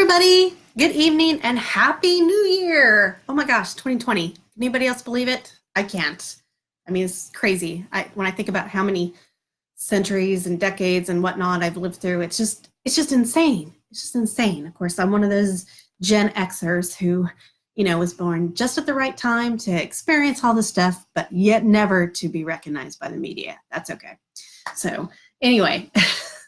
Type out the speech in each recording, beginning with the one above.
everybody. Good evening and happy new year. Oh my gosh, 2020. Anybody else believe it? I can't. I mean, it's crazy. When I think about how many centuries and decades and whatnot I've lived through, it's just insane. It's just insane. Of course, I'm one of those Gen Xers who, was born just at the right time to experience all this stuff, but yet never to be recognized by the media. That's okay. So anyway,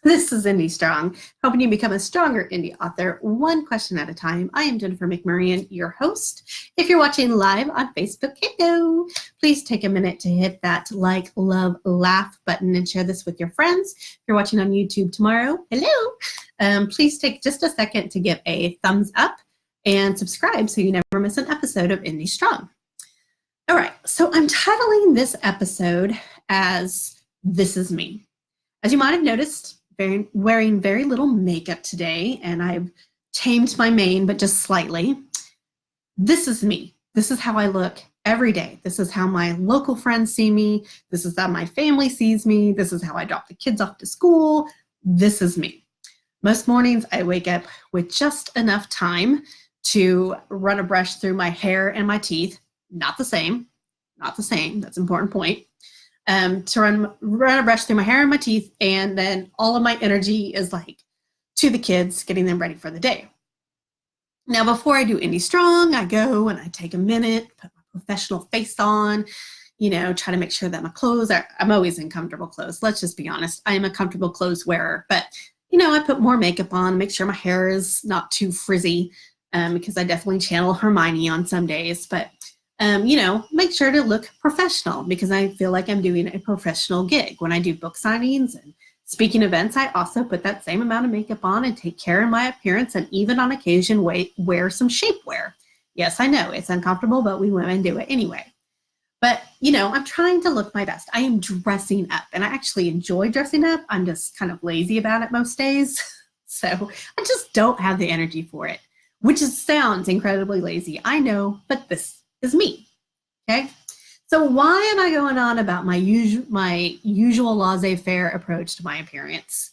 this is Indie Strong, helping you become a stronger indie author, one question at a time. I am Jennifer McMurrain, your host. If you're watching live on Facebook, hello. Please take a minute to hit that like, love, laugh button and share this with your friends. If you're watching on YouTube tomorrow, hello. Please take just a second to give a thumbs up and subscribe so you never miss an episode of Indie Strong. All right, so I'm titling this episode as This Is Me. As you might have noticed, wearing very little makeup today, and I've tamed my mane, but just slightly. This is me. This is how I look every day. This is how my local friends see me. This is how my family sees me. This is how I drop the kids off to school. This is me. Most mornings I wake up with just enough time to run a brush through my hair and my teeth. Not the same. That's an important point. To run a brush through my hair and my teeth, and then all of my energy is like to the kids, getting them ready for the day. Now, before I do Indie Strong, I go and I take a minute, put my professional face on, try to make sure that my clothes I'm always in comfortable clothes. Let's just be honest. I am a comfortable clothes wearer, but I put more makeup on, make sure my hair is not too frizzy, because I definitely channel Hermione on some days, but make sure to look professional because I feel like I'm doing a professional gig. When I do book signings and speaking events, I also put that same amount of makeup on and take care of my appearance, and even on occasion wear some shapewear. Yes, I know it's uncomfortable, but we women do it anyway. But, I'm trying to look my best. I am dressing up, and I actually enjoy dressing up. I'm just kind of lazy about it most days. So I just don't have the energy for it, which sounds incredibly lazy. I know, but this is me. Okay. So why am I going on about my usual laissez-faire approach to my appearance?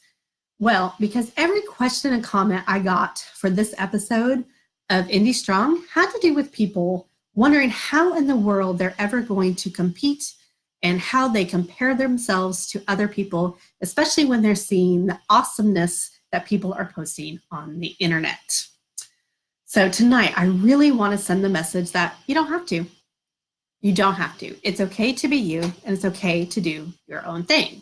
Well, because every question and comment I got for this episode of Indie Strong had to do with people wondering how in the world they're ever going to compete and how they compare themselves to other people, especially when they're seeing the awesomeness that people are posting on the internet. So tonight, I really want to send the message that you don't have to. You don't have to. It's okay to be you, and it's okay to do your own thing.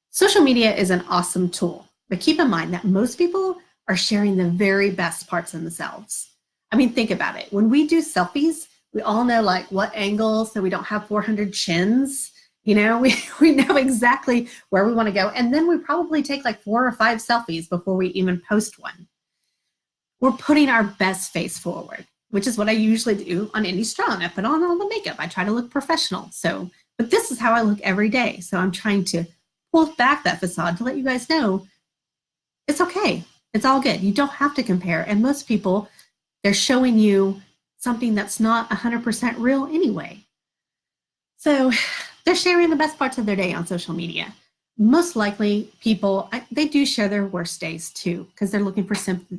Social media is an awesome tool, but keep in mind that most people are sharing the very best parts of themselves. I mean, think about it. When we do selfies, we all know like what angle so we don't have 400 chins. We know exactly where we want to go. And then we probably take like 4 or 5 selfies before we even post one. We're putting our best face forward, which is what I usually do on Indie Strong. I put on all the makeup. I try to look professional. But this is how I look every day. So I'm trying to pull back that facade to let you guys know it's okay. It's all good. You don't have to compare. And most people, they're showing you something that's not 100% real anyway. So they're sharing the best parts of their day on social media. Most likely people, they do share their worst days too, because they're looking for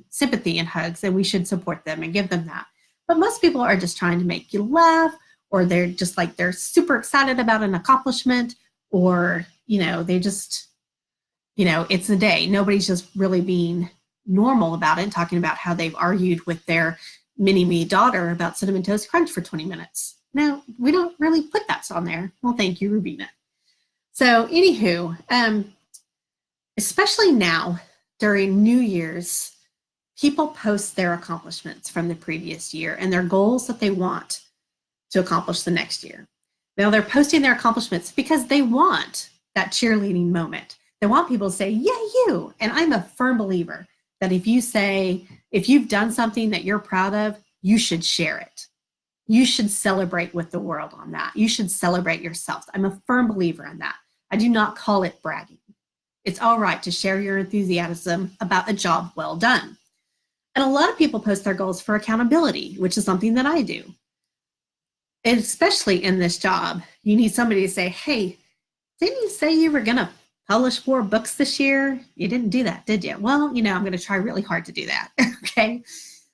sympathy and hugs, and we should support them and give them that. But most people are just trying to make you laugh, or they're just like, they're super excited about an accomplishment, or, they just, it's a day. Nobody's just really being normal about it, talking about how they've argued with their mini-me daughter about Cinnamon Toast Crunch for 20 minutes. No, we don't really put that on there. Well, thank you, Rubina. So anywho, especially now during New Year's, people post their accomplishments from the previous year and their goals that they want to accomplish the next year. Now they're posting their accomplishments because they want that cheerleading moment. They want people to say, yeah, you. And I'm a firm believer that if you've done something that you're proud of, you should share it. You should celebrate with the world on that. You should celebrate yourself. I'm a firm believer in that. I do not call it bragging. It's all right to share your enthusiasm about a job well done. And a lot of people post their goals for accountability, which is something that I do. And especially in this job, you need somebody to say, hey, didn't you say you were going to publish more books this year. You didn't do that, did you? Well, I'm going to try really hard to do that. Okay.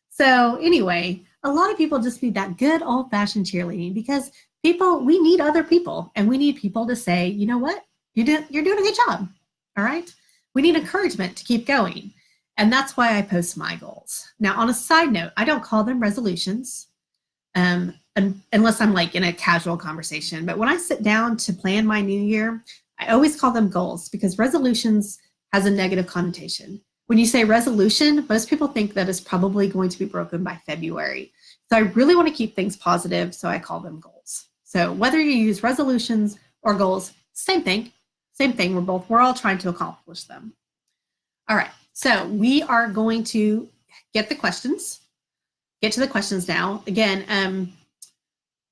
So anyway, a lot of people just need that good old-fashioned cheerleading because we need other people, and we need people to say, you know what, you're doing a good job. All right. We need encouragement to keep going. And that's why I post my goals. Now, on a side note, I don't call them resolutions unless I'm like in a casual conversation. But when I sit down to plan my new year, I always call them goals because resolutions has a negative connotation. When you say resolution, most people think that it's probably going to be broken by February. So I really want to keep things positive, so I call them goals. So whether you use resolutions or goals, same thing. We're all trying to accomplish them. All right, so we are going to get to the questions now. Again,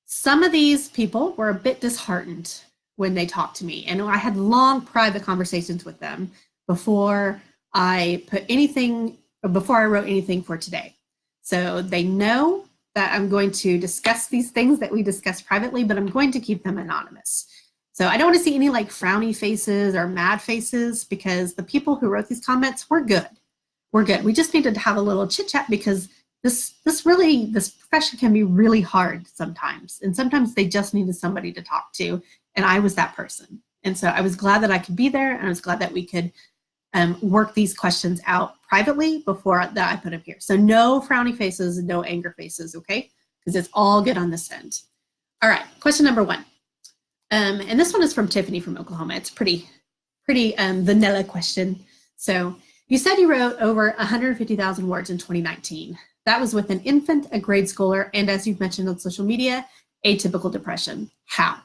some of these people were a bit disheartened when they talked to me, and I had long private conversations with them before I wrote anything for today. So they know that I'm going to discuss these things that we discussed privately, but I'm going to keep them anonymous. So I don't want to see any like frowny faces or mad faces because the people who wrote these comments were good. We just needed to have a little chit chat because this profession can be really hard sometimes. And sometimes they just needed somebody to talk to. And I was that person. And so I was glad that I could be there. And I was glad that we could work these questions out privately before that I put them here. So no frowny faces, no anger faces, okay? Because it's all good on this end. All right, question number 1. And this one is from Tiffany from Oklahoma. It's pretty vanilla question. So you said you wrote over 150,000 words in 2019. That was with an infant, a grade schooler, and as you've mentioned on social media, atypical depression. How?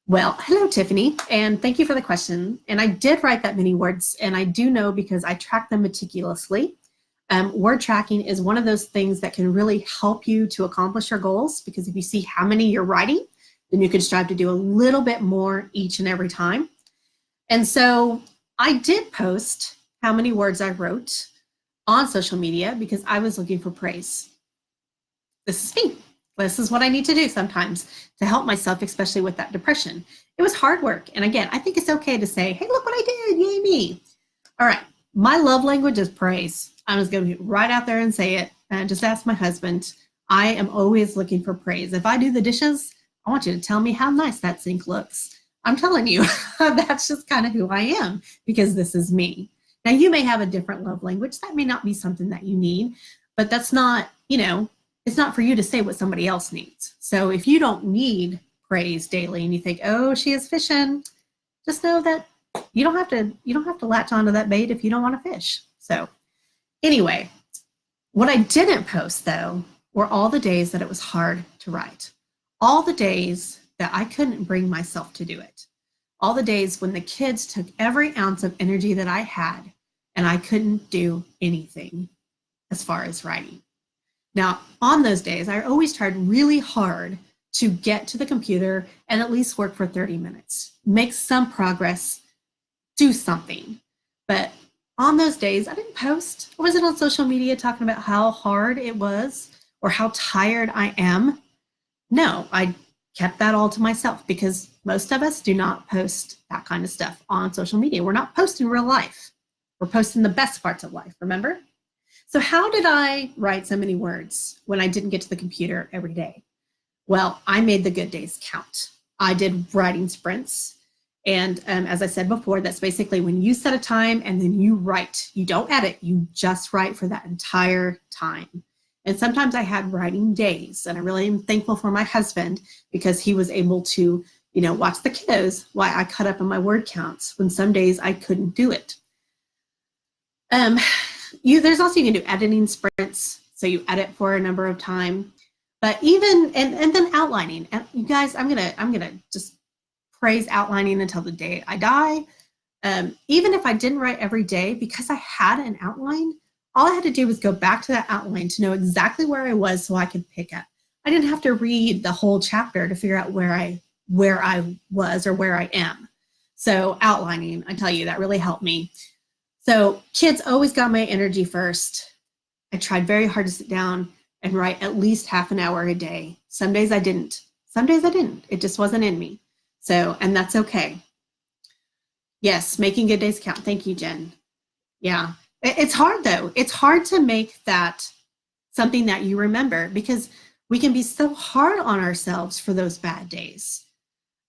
Well, hello, Tiffany, and thank you for the question. And I did write that many words, and I do know because I track them meticulously. Word tracking is one of those things that can really help you to accomplish your goals because if you see how many you're writing, then you can strive to do a little bit more each and every time. And so I did post how many words I wrote on social media because I was looking for praise. This is me. This is what I need to do sometimes to help myself, especially with that depression. It was hard work. And again, I think it's okay to say, hey, look what I did, yay me. All right, my love language is praise. I'm just gonna be right out there and say it. Just ask my husband. I am always looking for praise. If I do the dishes, I want you to tell me how nice that sink looks. I'm telling you, that's just kind of who I am because this is me. Now you may have a different love language. That may not be something that you need, but that's not, it's not for you to say what somebody else needs. So if you don't need praise daily and you think, oh, she is fishing, just know that you don't have to latch onto that bait if you don't want to fish. So anyway, what I didn't post though were all the days that it was hard to write. All the days that I couldn't bring myself to do it. All the days when the kids took every ounce of energy that I had and I couldn't do anything as far as writing. Now, on those days, I always tried really hard to get to the computer and at least work for 30 minutes, make some progress, do something. But on those days, I didn't post. I wasn't on social media talking about how hard it was or how tired I am. No, I kept that all to myself because most of us do not post that kind of stuff on social media. We're not posting real life. We're posting the best parts of life, remember? So how did I write so many words when I didn't get to the computer every day? Well, I made the good days count. I did writing sprints. And as I said before, that's basically when you set a time and then you write. You don't edit, you just write for that entire time. And sometimes I had writing days, and I really am thankful for my husband because he was able to, watch the kiddos while I cut up on my word counts when some days I couldn't do it. There's also, you can do editing sprints. So you edit for a number of time, but even, and then outlining. And you guys, I'm gonna just praise outlining until the day I die. Even if I didn't write every day, because I had an outline, all I had to do was go back to that outline to know exactly where I was so I could pick up. I didn't have to read the whole chapter to figure out where I was or where I am. So outlining, I tell you, that really helped me. So kids always got my energy first. I tried very hard to sit down and write at least half an hour a day. Some days I didn't. Some days I didn't. It just wasn't in me. So, and that's okay. Yes, making good days count. Thank you, Jen. Yeah. It's hard though. It's hard to make that something that you remember because we can be so hard on ourselves for those bad days.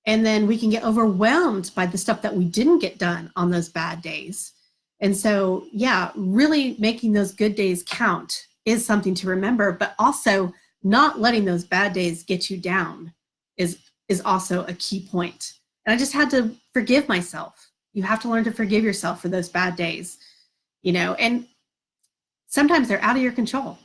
And then we can get overwhelmed by the stuff that we didn't get done on those bad days. And so, yeah, really making those good days count is something to remember, but also not letting those bad days get you down is also a key point. And I just had to forgive myself. You have to learn to forgive yourself for those bad days, and sometimes they're out of your control.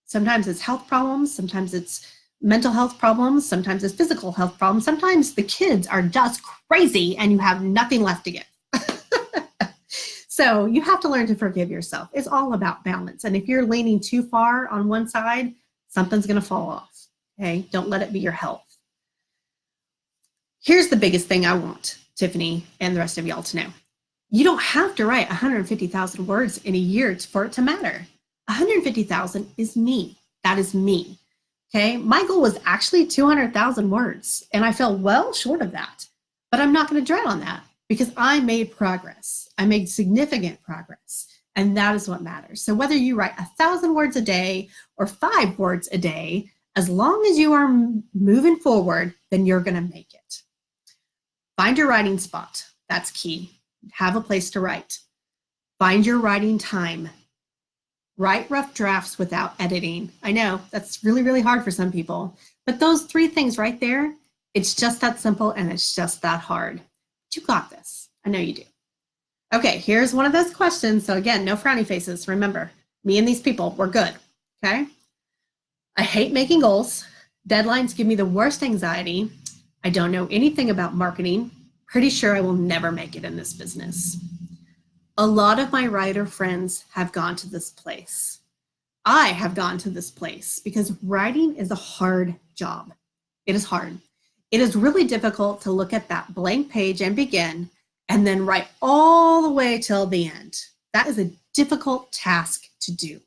Sometimes it's health problems, sometimes it's mental health problems, sometimes it's physical health problems, sometimes the kids are just crazy and you have nothing left to give. So you have to learn to forgive yourself. It's all about balance. And if you're leaning too far on one side, something's going to fall off. Okay, don't let it be your health. Here's the biggest thing I want Tiffany and the rest of y'all to know. You don't have to write 150,000 words in a year for it to matter. 150,000 is me. That is me. Okay, my goal was actually 200,000 words, and I fell well short of that. But I'm not going to dread on that because I made progress. I made significant progress, and that is what matters. So whether you write 1,000 words a day or 5 words a day, as long as you are moving forward, then you're going to make it. Find your writing spot. That's key. Have a place to write. Find your writing time. Write rough drafts without editing. I know that's really, really hard for some people, but those 3 things right there, it's just that simple and it's just that hard. But you got this. I know you do. Okay, here's one of those questions. So again, no frowny faces. Remember, me and these people, we're good. Okay. I hate making goals. Deadlines give me the worst anxiety. I don't know anything about marketing. Pretty sure I will never make it in this business. A lot of my writer friends have gone to this place. I have gone to this place because writing is a hard job. It is hard. It is really difficult to look at that blank page and begin and then write all the way till the end. That is a difficult task to do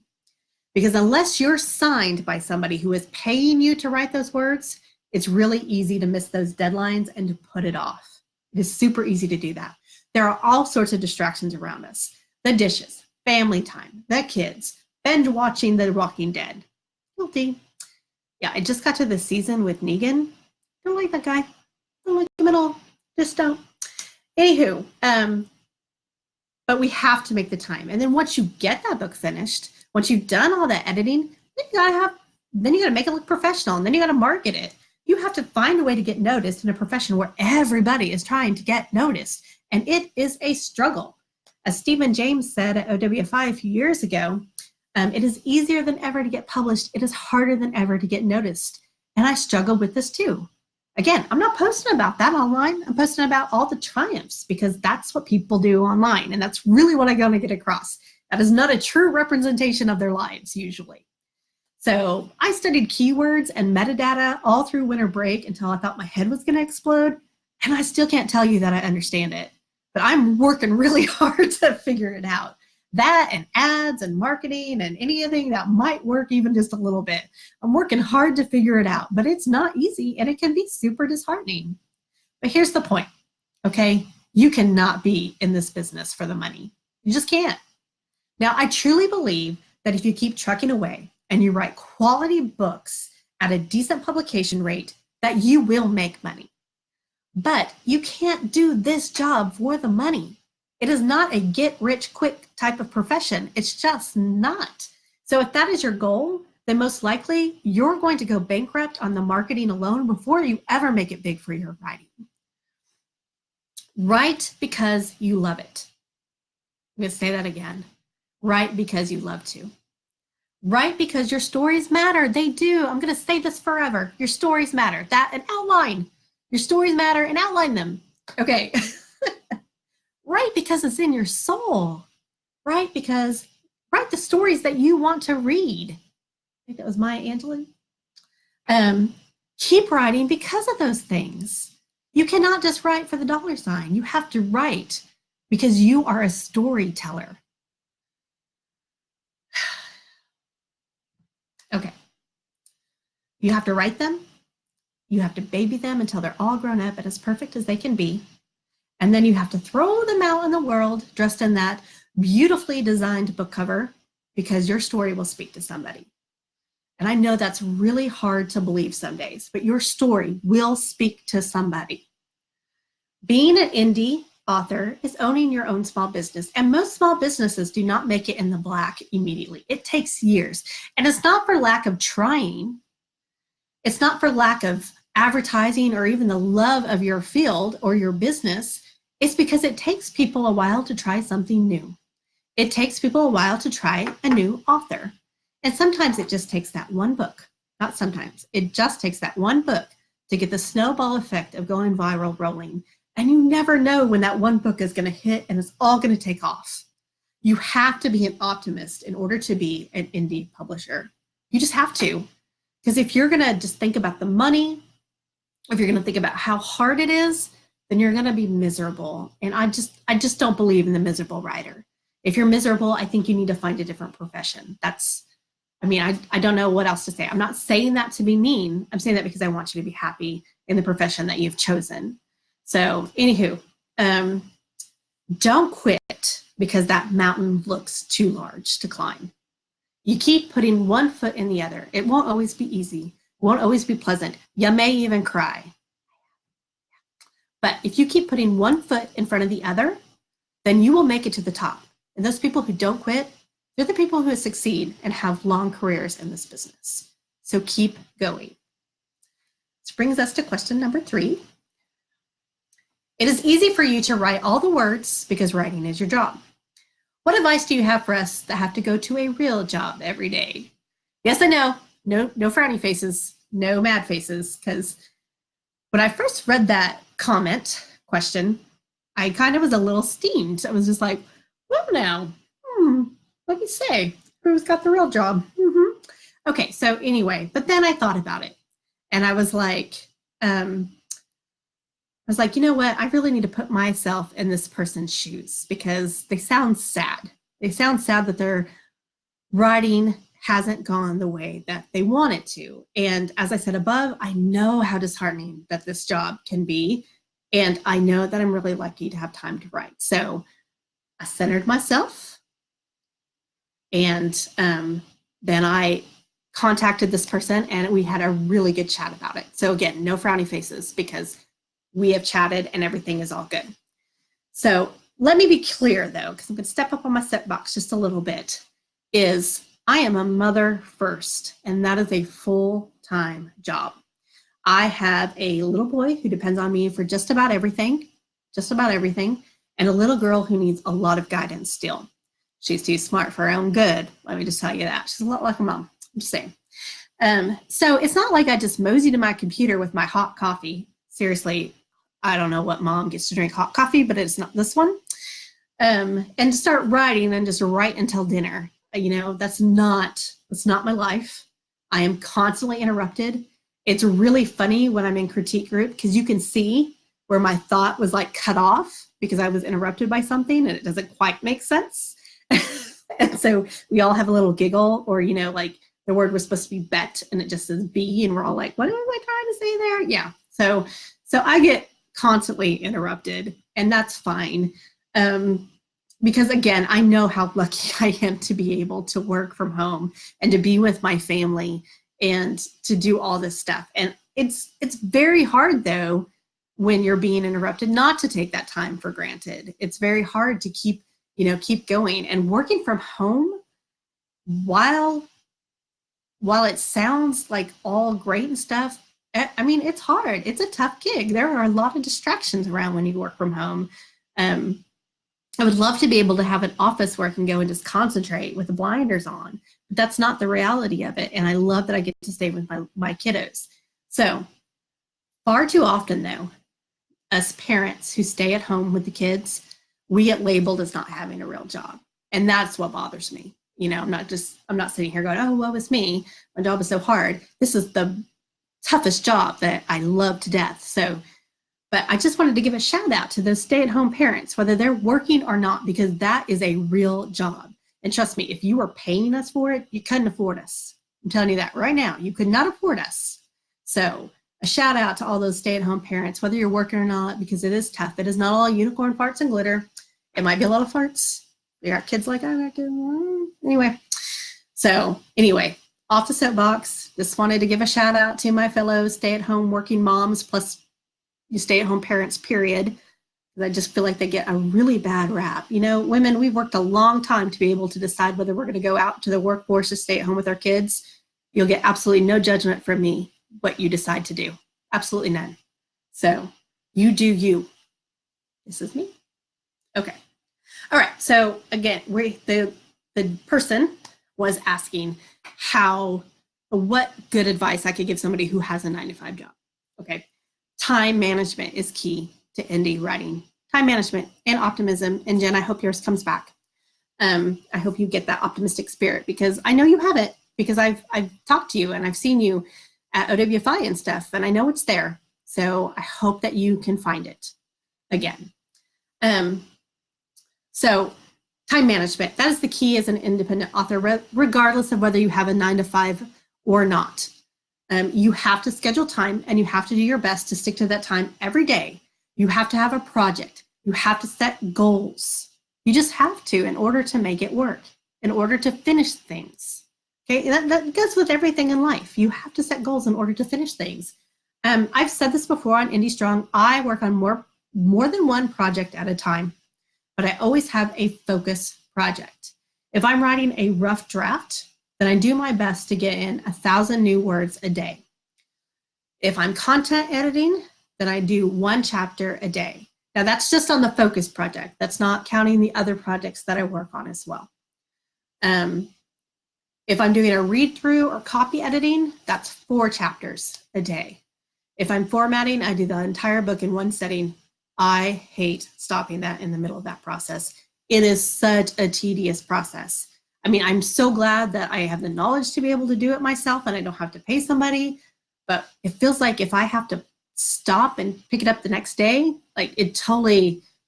because unless you're signed by somebody who is paying you to write those words, it's really easy to miss those deadlines and to put it off. It is super easy to do that. There are all sorts of distractions around us. The dishes, family time, the kids, binge watching The Walking Dead. Guilty. Yeah, I just got to the season with Negan. Don't like that guy. Don't like him at all. Just don't. Anywho, but we have to make the time. And then once you get that book finished, once you've done all that editing, then you gotta make it look professional, and then you gotta market it. You have to find a way to get noticed in a profession where everybody is trying to get noticed. And it is a struggle. As Stephen James said at OWFI a few years ago, it is easier than ever to get published. It is harder than ever to get noticed. And I struggle with this too. Again, I'm not posting about that online. I'm posting about all the triumphs because that's what people do online. And that's really what I want to get across. That is not a true representation of their lives usually. So I studied keywords and metadata all through winter break until I thought my head was going to explode. And I still can't tell you that I understand it. But I'm working really hard to figure it out. That and ads and marketing and anything that might work even just a little bit. I'm working hard to figure it out, but it's not easy and it can be super disheartening. But here's the point, okay? You cannot be in this business for the money. You just can't. Now, I truly believe that if you keep trucking away and you write quality books at a decent publication rate, that you will make money. But you can't do this job for the money. It is not a get-rich-quick type of profession. It's just not. So if that is your goal, then most likely you're going to go bankrupt on the marketing alone before you ever make it big for your writing. Write because you love it. I'm going to say that again. Write because you love to. Write because your stories matter. They do. I'm going to say this forever. Your stories matter. That and outline. Your stories matter and outline them. Okay. Write because it's in your soul. Write because write the stories that you want to read. I think that was Maya Angelou. Keep writing because of those things. You cannot just write for the dollar sign. You have to write because you are a storyteller. Okay. You have to write them. You have to baby them until they're all grown up and as perfect as they can be. And then you have to throw them out in the world dressed in that beautifully designed book cover because your story will speak to somebody. And I know that's really hard to believe some days, but your story will speak to somebody. Being an indie author is owning your own small business. And most small businesses do not make it in the black immediately. It takes years. And it's not for lack of trying. It's not for lack of advertising or even the love of your field or your business. It's because it takes people a while to try something new. It takes people a while to try a new author. And sometimes it just takes that one book. Not sometimes. It just takes that one book to get the snowball effect of going viral rolling. And you never know when that one book is going to hit and it's all going to take off. You have to be an optimist in order to be an indie publisher. You just have to. Because if you're going to just think about the money, if you're going to think about how hard it is, then you're going to be miserable. And I just don't believe in the miserable writer. If you're miserable, I think you need to find a different profession. I don't know what else to say. I'm not saying that to be mean. I'm saying that because I want you to be happy in the profession that you've chosen. So anywho, don't quit because that mountain looks too large to climb. You keep putting one foot in the other. It won't always be easy. It won't always be pleasant. You may even cry. But if you keep putting one foot in front of the other, then you will make it to the top. And those people who don't quit, they're the people who succeed and have long careers in this business. So keep going. This brings us to question number 3. It is easy for you to write all the words because writing is your job. What advice do you have for us that have to go to a real job every day? Yes, I know. No frowny faces, no mad faces, because when I first read that question, I kind of was a little steamed. I was just like, well, now, let me say, who's got the real job? Okay, so anyway, but then I thought about it, and I was like, you know what? I really need to put myself in this person's shoes because they sound sad. They sound sad that their writing hasn't gone the way that they want it to. And as I said above, I know how disheartening that this job can be. And I know that I'm really lucky to have time to write. So I centered myself. And then I contacted this person and we had a really good chat about it. So again, no frowny faces because we have chatted and everything is all good. So let me be clear though, because I'm going to step up on my soapbox just a little bit, is I am a mother first, and that is a full-time job. I have a little boy who depends on me for just about everything, and a little girl who needs a lot of guidance still. She's too smart for her own good. Let me just tell you that. She's a lot like her mom. I'm just saying. So it's not like I just mosey to my computer with my hot coffee. Seriously, I don't know what mom gets to drink hot coffee, but it's not this one. And to start writing and just write until dinner. That's not my life. I am constantly interrupted. It's really funny when I'm in critique group because you can see where my thought was like cut off because I was interrupted by something and it doesn't quite make sense. And so we all have a little giggle, or, like the word was supposed to be bet and it just says be, and we're all like, what am I trying to say there? Yeah. So I get constantly interrupted, and that's fine. Because again, I know how lucky I am to be able to work from home and to be with my family and to do all this stuff. And it's very hard though, when you're being interrupted, not to take that time for granted. It's very hard to keep going. And working from home, while it sounds like all great and stuff, I mean, it's hard. It's a tough gig. There are a lot of distractions around when you work from home. I would love to be able to have an office where I can go and just concentrate with the blinders on, but that's not the reality of it. And I love that I get to stay with my kiddos. So far too often though, us parents who stay at home with the kids, we get labeled as not having a real job. And that's what bothers me. I'm not sitting here going, oh, woe is me. My job is so hard. This is the toughest job that I love to death. But I just wanted to give a shout out to those stay-at-home parents, whether they're working or not, because that is a real job. And trust me, if you were paying us for it, you couldn't afford us. I'm telling you that right now. You could not afford us. So A shout out to all those stay-at-home parents, whether you're working or not, because it is tough. It is not all unicorn farts and glitter. It might be a lot of farts. We got kids like, I reckon. Anyway, off the soapbox. Just wanted to give a shout out to my fellow stay-at-home working moms plus you stay-at-home parents, period. I just feel like they get a really bad rap. You know, women, we've worked a long time to be able to decide whether we're going to go out to the workforce or stay at home with our kids. You'll get absolutely no judgment from me what you decide to do. Absolutely none. So you do you. This is me. Okay. All right. So again, the person was asking what good advice I could give somebody who has a 9-to-5 job. Okay. Time management is key to indie writing. Time management and optimism. And Jen, I hope yours comes back. I hope you get that optimistic spirit because I know you have it because I've talked to you and I've seen you at OWFI and stuff, and I know it's there. So I hope that you can find it again. So time management, that is the key as an independent author, regardless of whether you have a 9-to-5 or not. You have to schedule time and you have to do your best to stick to that time every day. You have to have a project. You have to set goals. You just have to in order to make it work, in order to finish things. Okay, that goes with everything in life. You have to set goals in order to finish things. I've said this before on Indie Strong. I work on more than one project at a time, but I always have a focus project. If I'm writing a rough draft, then I do my best to get in 1,000 new words a day. If I'm content editing, then I do 1 chapter a day. Now that's just on the focus project. That's not counting the other projects that I work on as well. If I'm doing a read through or copy editing, that's 4 chapters a day. If I'm formatting, I do the entire book in one setting. I hate stopping that in the middle of that process. It is such a tedious process. I mean, I'm so glad that I have the knowledge to be able to do it myself and I don't have to pay somebody, but it feels like if I have to stop and pick it up the next day, like it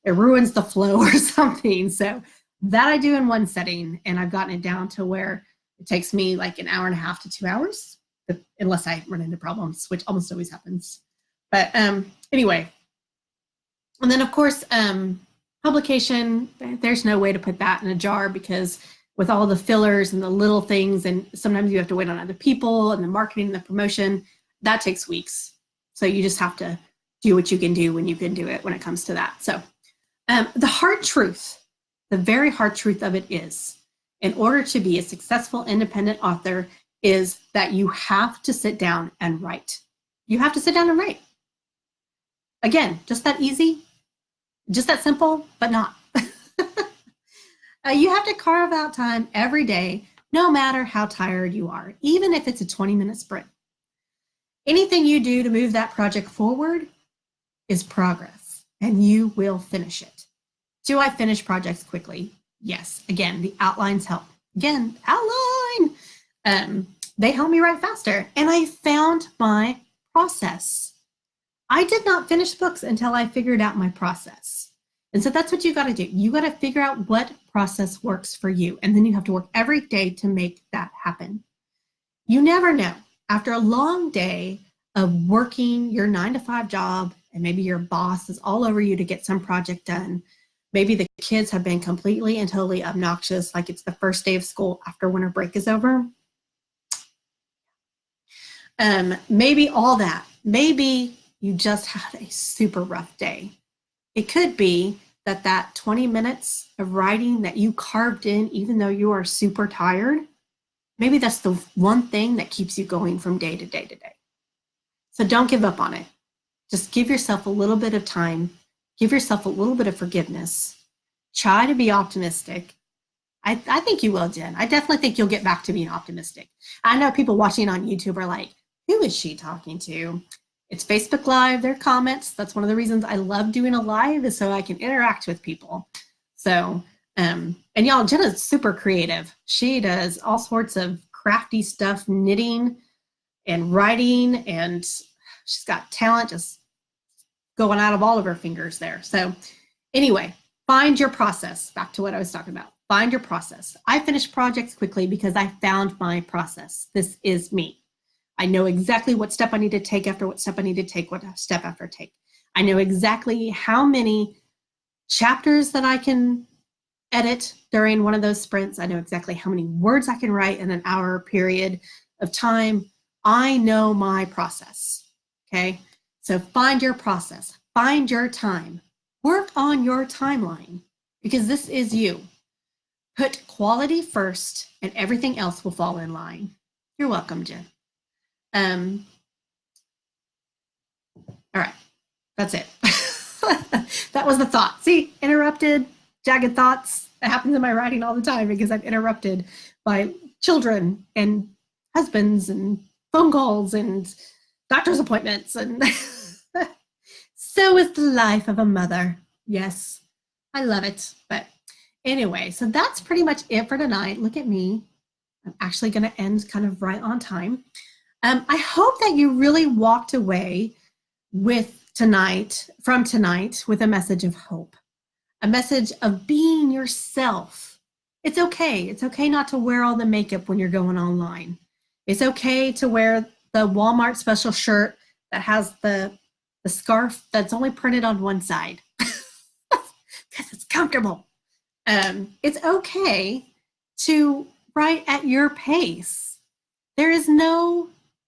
ruins the flow or something. So that I do in one setting, and I've gotten it down to where it takes me like an hour and a half to 2 hours, unless I run into problems, which almost always happens. But anyway, and then of course, publication, there's no way to put that in a jar because with all the fillers and the little things, and sometimes you have to wait on other people and the marketing and the promotion, that takes weeks. So you just have to do what you can do when you can do it when it comes to that. So the hard truth, the very hard truth of it is, in order to be a successful independent author, is that you have to sit down and write. You have to sit down and write. Again, just that easy, just that simple, but not. You have to carve out time every day, no matter how tired you are, even if it's a 20-minute sprint. Anything you do to move that project forward is progress, and you will finish it. Do I finish projects quickly? Yes. Again, the outlines help. Again, outline. They help me write faster, and I found my process. I did not finish books until I figured out my process. And so that's what you got to do. You got to figure out what process works for you, and then you have to work every day to make that happen. You never know. After a long day of working your 9-to-5 job, and maybe your boss is all over you to get some project done, maybe the kids have been completely and totally obnoxious, like it's the first day of school after winter break is over. Maybe all that. Maybe you just had a super rough day. It could be that 20 minutes of writing that you carved in, even though you are super tired, maybe that's the one thing that keeps you going from day to day to day. So don't give up on it. Just give yourself a little bit of time. Give yourself a little bit of forgiveness. Try to be optimistic. I think you will, Jen. I definitely think you'll get back to being optimistic. I know people watching on YouTube are like, who is she talking to? It's Facebook Live, their comments. That's one of the reasons I love doing a live, is so I can interact with people. So, and y'all, Jenna's super creative. She does all sorts of crafty stuff, knitting and writing, and she's got talent just going out of all of her fingers there. So anyway, find your process. Back to what I was talking about. Find your process. I finish projects quickly because I found my process. This is me. I know exactly what step I need to take after what step I need to take, what step after take. I know exactly how many chapters that I can edit during one of those sprints. I know exactly how many words I can write in an hour period of time. I know my process, okay? So find your process, find your time, work on your timeline, because this is you. Put quality first and everything else will fall in line. You're welcome, Jen. All right, that's it. That was the thought. See, interrupted, jagged thoughts. That happens in my writing all the time because I'm interrupted by children and husbands and phone calls and doctor's appointments. And so is the life of a mother. Yes, I love it. But anyway, so that's pretty much it for tonight. Look at me. I'm actually going to end kind of right on time. I hope that you really walked away from tonight with a message of hope, a message of being yourself. It's okay. It's okay not to wear all the makeup when you're going online. It's okay to wear the Walmart special shirt that has the scarf that's only printed on one side because it's comfortable. It's okay to write at your pace.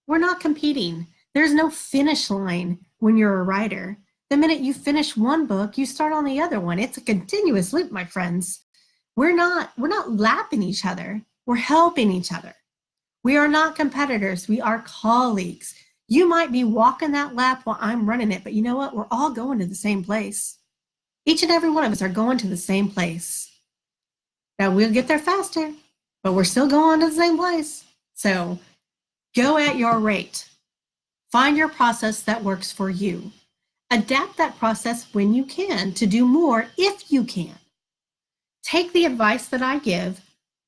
We're not competing. There's no finish line when you're a writer. The minute you finish one book, you start on the other one. It's a continuous loop, my friends. We're not lapping each other. We're helping each other. We are not competitors. We are colleagues. You might be walking that lap while I'm running it, but you know what? We're all going to the same place. Each and every one of us are going to the same place. Now, we'll get there faster, but we're still going to the same place. So go at your rate. Find your process that works for you. Adapt that process when you can to do more if you can. Take the advice that I give,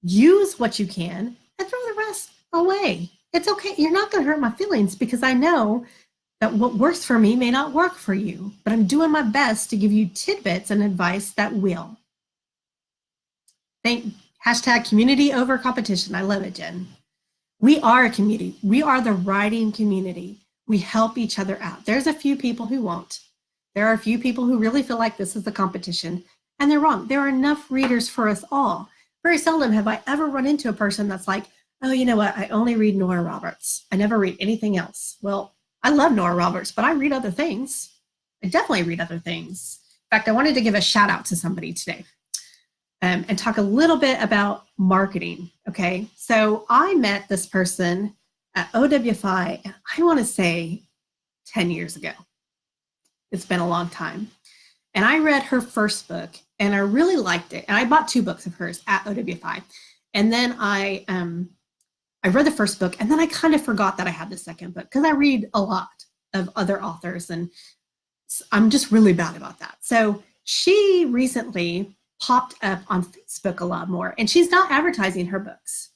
use what you can, and throw the rest away. It's okay. You're not going to hurt my feelings because I know that what works for me may not work for you, but I'm doing my best to give you tidbits and advice that will. Hashtag community over competition. I love it, Jen. We are a community. We are the writing community. We help each other out. There's a few people who won't. There are a few people who really feel like this is the competition, and they're wrong. There are enough readers for us all. Very seldom have I ever run into a person that's like, oh, you know what? I only read Nora Roberts. I never read anything else. Well, I love Nora Roberts, but I read other things. I definitely read other things. In fact, I wanted to give a shout out to somebody today and talk a little bit about marketing. Okay, so I met this person at OWFI, I want to say 10 years ago. It's been a long time. And I read her first book and I really liked it. And I bought 2 books of hers at OWFI. And then I read the first book and then I kind of forgot that I had the second book because I read a lot of other authors and I'm just really bad about that. So she recently popped up on Facebook a lot more and she's not advertising her books.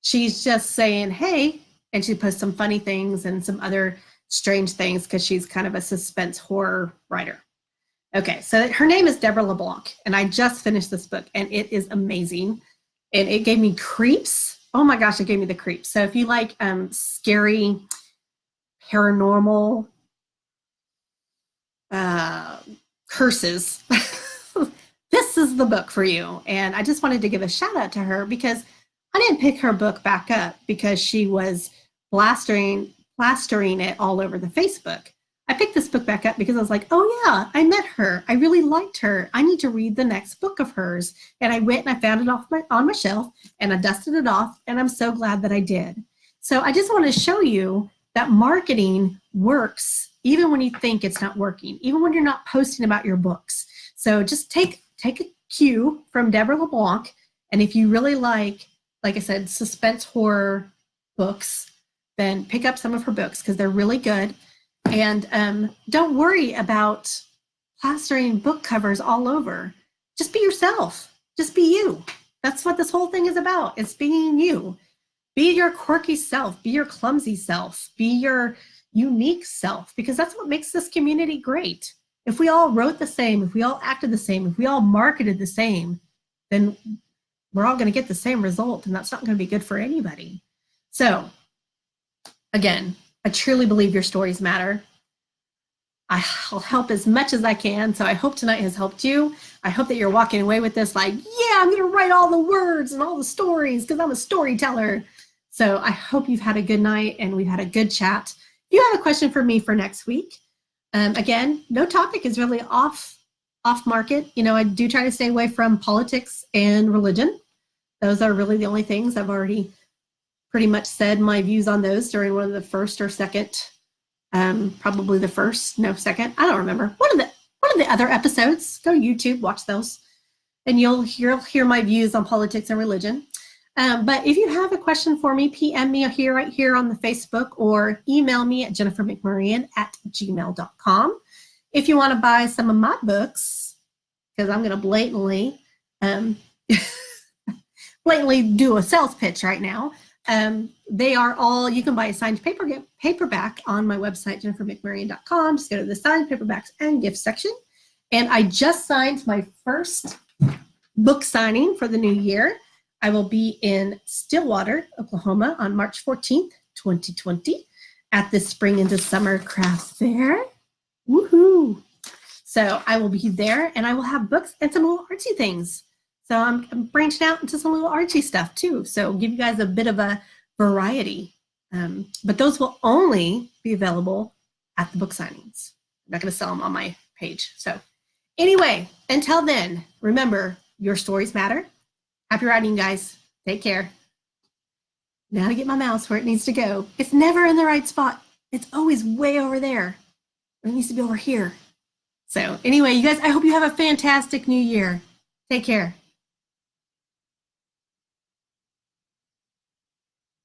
She's just saying, hey, and she posts some funny things and some other strange things because she's kind of a suspense horror writer. Okay, so her name is Deborah LeBlanc, and I just finished this book, and it is amazing. And it gave me creeps. Oh my gosh, it gave me the creeps. So if you like scary, paranormal curses, this is the book for you. And I just wanted to give a shout out to her because I didn't pick her book back up because she was plastering it all over the Facebook. I picked this book back up because I was like, oh yeah, I met her. I really liked her. I need to read the next book of hers. And I went and I found it on my shelf and I dusted it off and I'm so glad that I did. So I just want to show you that marketing works even when you think it's not working, even when you're not posting about your books. So just take a cue from Deborah LeBlanc. And if you really like I said, suspense horror books, then pick up some of her books because they're really good. And don't worry about plastering book covers all over. Just be yourself. Just be you. That's what this whole thing is about. It's being you. Be your quirky self. Be your clumsy self. Be your unique self, because that's what makes this community great. If we all wrote the same, if we all acted the same, if we all marketed the same, then we're all going to get the same result, and that's not going to be good for anybody. So Again, I truly believe your stories matter. I'll help as much as I can. So I hope tonight has helped you. I hope that you're walking away with this like, yeah, I'm going to write all the words and all the stories because I'm a storyteller. So I hope you've had a good night and we've had a good chat. If you have a question for me for next week, again, no topic is really off market. You know, I do try to stay away from politics and religion. Those are really the only things. I've already pretty much said my views on those during one of the first or second, probably the first, no, second, I don't remember. One of the other episodes. Go to YouTube, watch those, and you'll hear my views on politics and religion. But if you have a question for me, PM me right here on the Facebook or email me at jennifermcmurrain@gmail.com. If you want to buy some of my books, because I'm going to blatantly do a sales pitch right now. They are all, you can buy a signed paperback on my website, jennifermcmurrain.com. Just go to the signed paperbacks and gift section. And I just signed my first book signing for the new year. I will be in Stillwater, Oklahoma on March 14th, 2020 at the Spring into Summer Craft Fair. Woohoo! So I will be there and I will have books and some little artsy things. So I'm branching out into some little artsy stuff too. So give you guys a bit of a variety. But those will only be available at the book signings. I'm not going to sell them on my page. So anyway, until then, remember, your stories matter. Happy writing, guys. Take care. Now to get my mouse where it needs to go. It's never in the right spot. It's always way over there. It needs to be over here. So anyway, you guys, I hope you have a fantastic new year. Take care.